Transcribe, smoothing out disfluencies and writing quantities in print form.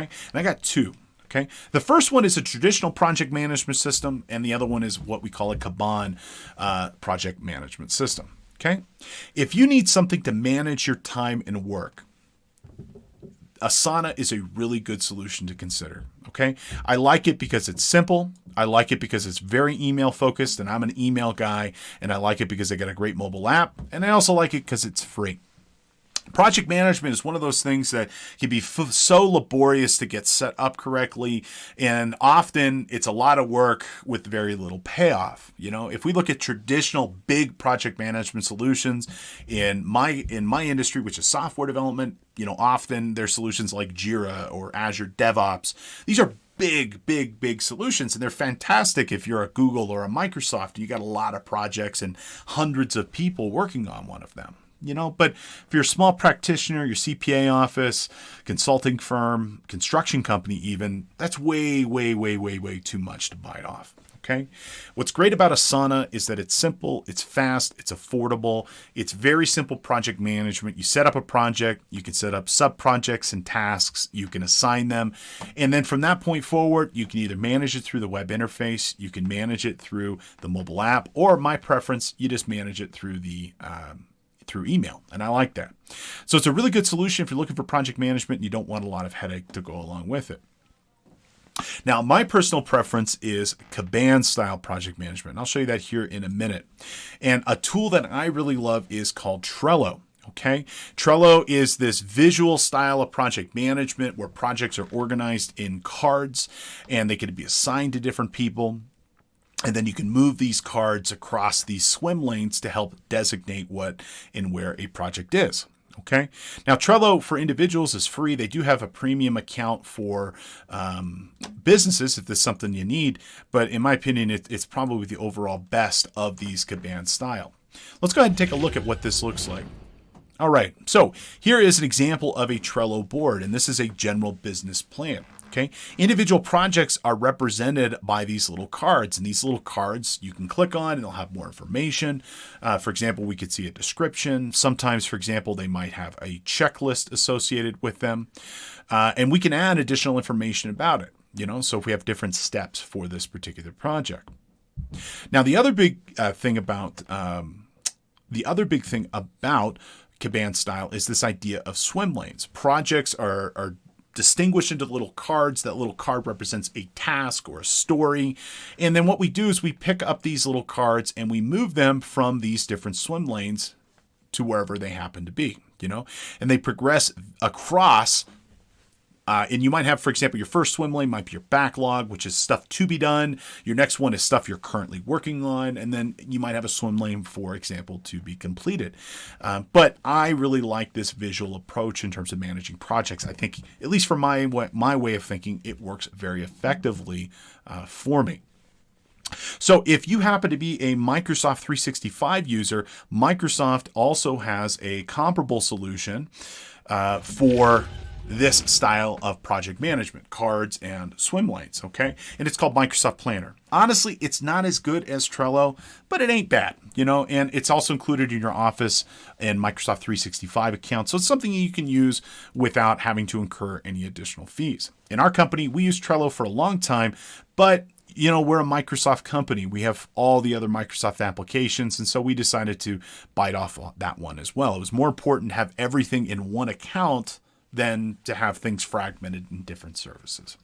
And I got two. Okay. The first one is a traditional project management system, and the other one is what we call a Kanban project management system. Okay. If you need something to manage your time and work, Asana is a really good solution to consider. Okay. I like it because it's simple. I like it because it's very email focused, and I'm an email guy, and I like it because they got a great mobile app, and I also like it because it's free. Project management is one of those things that can be so laborious to get set up correctly, and often it's a lot of work with very little payoff. If we look at traditional big project management solutions in my industry, which is software development, often they're solutions like Jira or Azure DevOps. These are big solutions, and they're fantastic if you're a Google or a Microsoft. You got a lot of projects and hundreds of people working on one of them. But if you're a small practitioner, your CPA office, consulting firm, construction company even, that's way too much to bite off. Okay. What's great about Asana is that it's simple, it's fast, it's affordable, it's very simple project management. You set up a project, you can set up sub-projects and tasks, you can assign them, and then from that point forward, you can either manage it through the web interface, you can manage it through the mobile app, or my preference, you just manage it through through email. And I like that. So it's a really good solution if you're looking for project management and you don't want a lot of headache to go along with it. Now, my personal preference is Kanban style project management. And I'll show you that here in a minute. And a tool that I really love is called Trello. Okay. Trello is this visual style of project management where projects are organized in cards and they can be assigned to different people. And then you can move these cards across these swim lanes to help designate what and where a project is. Okay. Now, Trello for individuals is free. They do have a premium account for businesses if there's something you need. But in my opinion, it's probably the overall best of these Kanban style. Let's go ahead and take a look at what this looks like. All right. So here is an example of a Trello board, and this is a general business plan. Okay. Individual projects are represented by these little cards, and these little cards you can click on and they'll have more information. For example, we could see a description. Sometimes, for example, they might have a checklist associated with them, and we can add additional information about it. So if we have different steps for this particular project. Now, the other big thing about Kanban style is this idea of swim lanes. Projects are distinguished into little cards. That little card represents a task or a story. And then what we do is we pick up these little cards and we move them from these different swim lanes to wherever they happen to be, and they progress across. And you might have, for example, your first swim lane might be your backlog, which is stuff to be done. Your next one is stuff you're currently working on. And then you might have a swim lane, for example, to be completed. But I really like this visual approach in terms of managing projects. I think, at least for my way of thinking, it works very effectively for me. So if you happen to be a Microsoft 365 user, Microsoft also has a comparable solution for this style of project management, cards and swim lanes, okay? And it's called Microsoft Planner. Honestly, it's not as good as Trello, but it ain't bad, and it's also included in your Office and Microsoft 365 account. So it's something you can use without having to incur any additional fees. In our company, we use Trello for a long time, but we're a Microsoft company. We have all the other Microsoft applications, and so we decided to bite off that one as well. It was more important to have everything in one account than to have things fragmented in different services.